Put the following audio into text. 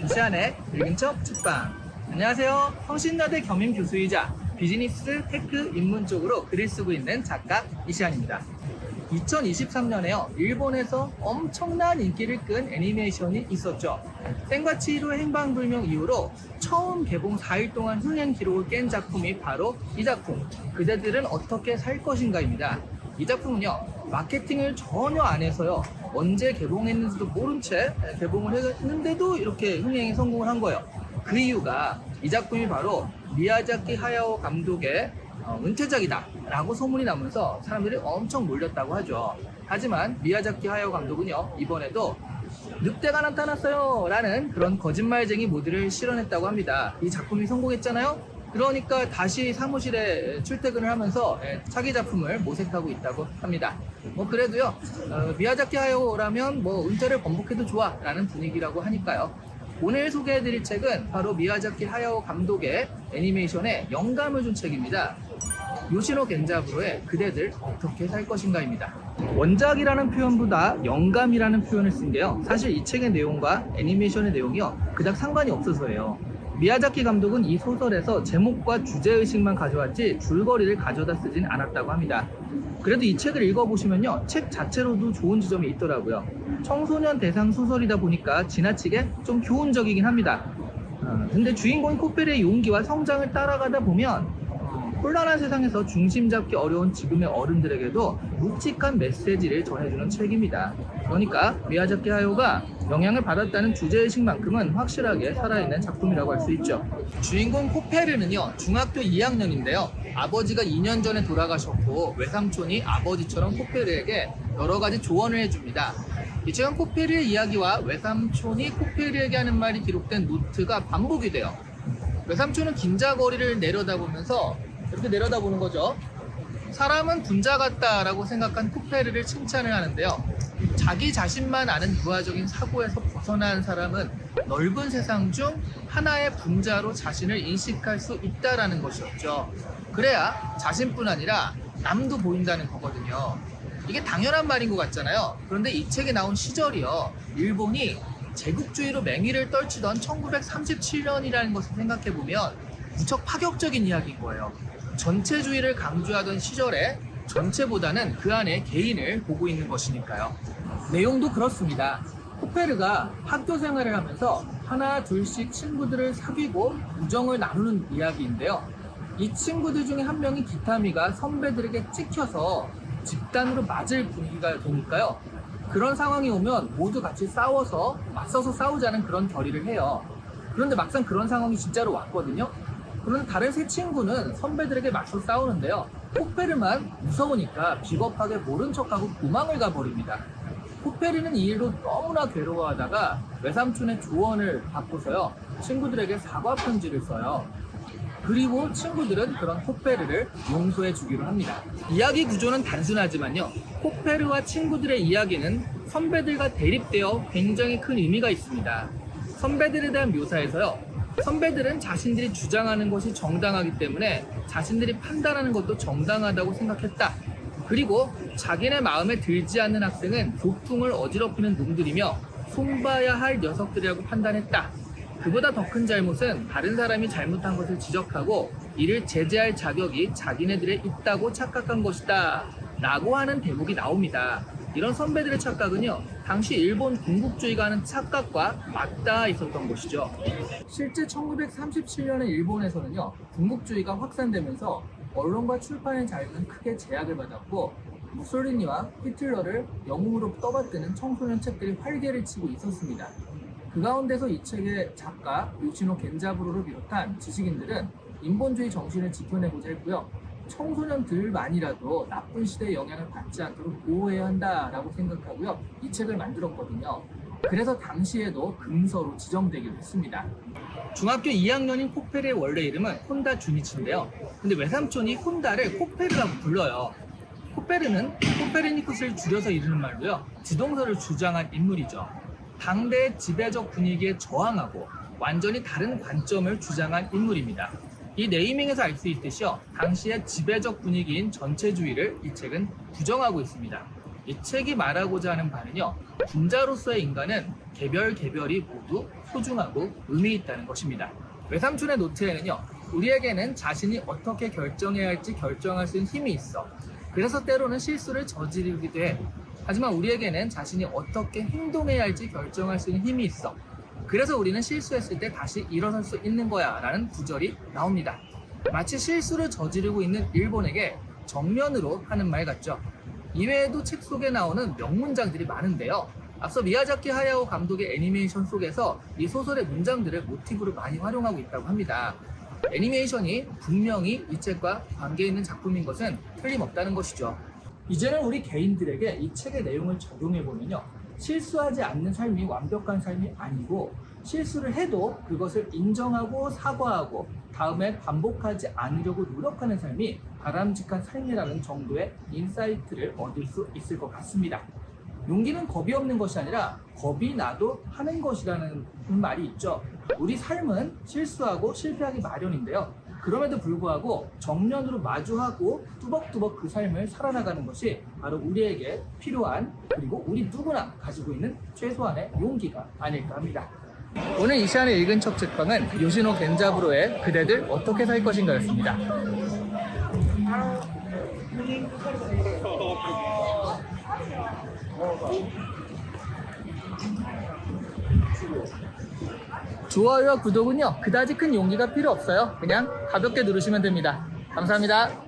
이시안의 읽은 척 책방. 안녕하세요. 성신여대 겸임 교수이자 비즈니스 테크 입문 쪽으로 글을 쓰고 있는 작가 이시안입니다. 2023년에요. 일본에서 엄청난 인기를 끈 애니메이션이 있었죠. 센과 치히로의 행방불명 이후로 처음 개봉 4일 동안 흥행 기록을 깬 작품이 바로 이 작품, 그대들은 어떻게 살 것인가입니다. 이 작품은요, 마케팅을 전혀 안 해서요, 언제 개봉했는지도 모른 채 개봉을 했는데도 이렇게 흥행에 성공을 한 거예요. 그 이유가 이 작품이 바로 미야자키 하야오 감독의 은퇴작이다 라고 소문이 나면서 사람들이 엄청 몰렸다고 하죠. 하지만 미야자키 하야오 감독은요, 이번에도 늑대가 나타났어요 라는 그런 거짓말쟁이 모드를 실현했다고 합니다. 이 작품이 성공했잖아요. 그러니까 다시 사무실에 출퇴근을 하면서 차기 작품을 모색하고 있다고 합니다. 그래도요, 미야자키 하야오라면 은퇴를 번복해도 좋아 라는 분위기라고 하니까요. 오늘 소개해드릴 책은 바로 미야자키 하야오 감독의 애니메이션에 영감을 준 책입니다. 요시노 겐자부로의 그대들 어떻게 살 것인가입니다. 원작이라는 표현보다 영감이라는 표현을 쓴 게요, 사실 이 책의 내용과 애니메이션의 내용이요, 그닥 상관이 없어서예요. 미야자키 감독은 이 소설에서 제목과 주제의식만 가져왔지 줄거리를 가져다 쓰진 않았다고 합니다. 그래도 이 책을 읽어보시면요, 책 자체로도 좋은 지점이 있더라고요. 청소년 대상 소설이다 보니까 지나치게 좀 교훈적이긴 합니다. 근데 주인공인 코페르의 용기와 성장을 따라가다 보면 혼란한 세상에서 중심 잡기 어려운 지금의 어른들에게도 묵직한 메시지를 전해주는 책입니다. 그러니까 미야자키 하야오가 영향을 받았다는 주제의식만큼은 확실하게 살아있는 작품이라고 할 수 있죠. 주인공 코페르는요, 중학교 2학년인데요. 아버지가 2년 전에 돌아가셨고 외삼촌이 아버지처럼 코페르에게 여러 가지 조언을 해줍니다. 이 책은 코페르의 이야기와 외삼촌이 코페르에게 하는 말이 기록된 노트가 반복이 돼요. 외삼촌은 긴자거리를 내려다보면서 이렇게 내려다보는 거죠. 사람은 분자 같다라고 생각한 코페르를 칭찬을 하는데요. 자기 자신만 아는 부화적인 사고에서 벗어난 사람은 넓은 세상 중 하나의 분자로 자신을 인식할 수 있다라는 것이었죠. 그래야 자신뿐 아니라 남도 보인다는 거거든요. 이게 당연한 말인 것 같잖아요. 그런데 이 책에 나온 시절이요, 일본이 제국주의로 맹위를 떨치던 1937년이라는 것을 생각해보면 무척 파격적인 이야기인 거예요. 전체주의를 강조하던 시절에 전체보다는 그 안에 개인을 보고 있는 것이니까요. 내용도 그렇습니다. 코페르가 학교 생활을 하면서 하나 둘씩 친구들을 사귀고 우정을 나누는 이야기인데요. 이 친구들 중에 한 명이 기타미가 선배들에게 찍혀서 집단으로 맞을 분위기가 되니까요. 그런 상황이 오면 모두 같이 싸워서 맞서서 싸우자는 그런 결의를 해요. 그런데 막상 그런 상황이 진짜로 왔거든요. 그런데 다른 세 친구는 선배들에게 맞서 싸우는데요. 코페르만 무서우니까 비겁하게 모른 척하고 도망을 가버립니다. 코페르는 이 일로 너무나 괴로워하다가 외삼촌의 조언을 받고서요, 친구들에게 사과 편지를 써요. 그리고 친구들은 그런 코페르를 용서해 주기로 합니다. 이야기 구조는 단순하지만요, 코페르와 친구들의 이야기는 선배들과 대립되어 굉장히 큰 의미가 있습니다. 선배들에 대한 묘사에서요, 선배들은 자신들이 주장하는 것이 정당하기 때문에 자신들이 판단하는 것도 정당하다고 생각했다. 그리고 자기네 마음에 들지 않는 학생은 교풍을 어지럽히는 놈들이며 손봐야 할 녀석들이라고 판단했다. 그보다 더 큰 잘못은 다른 사람이 잘못한 것을 지적하고 이를 제재할 자격이 자기네들에 있다고 착각한 것이다 라고 하는 대목이 나옵니다. 이런 선배들의 착각은요, 당시 일본 군국주의가 하는 착각과 맞닿아 있었던 것이죠. 실제 1937년의 일본에서는요, 군국주의가 확산되면서 언론과 출판의 자유는 크게 제약을 받았고 무솔리니와 히틀러를 영웅으로 떠받드는 청소년 책들이 활개를 치고 있었습니다. 그 가운데서 이 책의 작가 요시노 겐자부로를 비롯한 지식인들은 인본주의 정신을 지켜내고자 했고요. 청소년들만이라도 나쁜 시대의 영향을 받지 않도록 보호해야 한다라고 생각하고요, 이 책을 만들었거든요. 그래서 당시에도 금서로 지정되기도 했습니다. 중학교 2학년인 코페르의 원래 이름은 혼다 주니치인데요. 근데 외삼촌이 혼다를 코페르라고 불러요. 코페르는 코페르니쿠스를 줄여서 이르는 말로요, 지동설을 주장한 인물이죠. 당대의 지배적 분위기에 저항하고 완전히 다른 관점을 주장한 인물입니다. 이 네이밍에서 알 수 있듯이요, 당시의 지배적 분위기인 전체주의를 이 책은 부정하고 있습니다. 이 책이 말하고자 하는 바는요, 분자로서의 인간은 개별이 모두 소중하고 의미 있다는 것입니다. 외삼촌의 노트에는요, 우리에게는 자신이 어떻게 결정해야 할지 결정할 수 있는 힘이 있어. 그래서 때로는 실수를 저지르기도 해. 하지만 우리에게는 자신이 어떻게 행동해야 할지 결정할 수 있는 힘이 있어. 그래서 우리는 실수했을 때 다시 일어설 수 있는 거야 라는 구절이 나옵니다. 마치 실수를 저지르고 있는 일본에게 정면으로 하는 말 같죠. 이외에도 책 속에 나오는 명문장들이 많은데요. 앞서 미야자키 하야오 감독의 애니메이션 속에서 이 소설의 문장들을 모티브로 많이 활용하고 있다고 합니다. 애니메이션이 분명히 이 책과 관계 있는 작품인 것은 틀림없다는 것이죠. 이제는 우리 개인들에게 이 책의 내용을 적용해보면요, 실수하지 않는 삶이 완벽한 삶이 아니고 실수를 해도 그것을 인정하고 사과하고 다음에 반복하지 않으려고 노력하는 삶이 바람직한 삶이라는 정도의 인사이트를 얻을 수 있을 것 같습니다. 용기는 겁이 없는 것이 아니라 겁이 나도 하는 것이라는 말이 있죠. 우리 삶은 실수하고 실패하기 마련인데요. 그럼에도 불구하고 정면으로 마주하고 뚜벅뚜벅 그 삶을 살아나가는 것이 바로 우리에게 필요한, 그리고 우리 누구나 가지고 있는 최소한의 용기가 아닐까 합니다. 오늘 이 시간에 읽은 첫 책방은 요시노 겐자부로의 그대들 어떻게 살 것인가였습니다. 좋아요와 구독은요, 그다지 큰 용기가 필요 없어요. 그냥 가볍게 누르시면 됩니다. 감사합니다.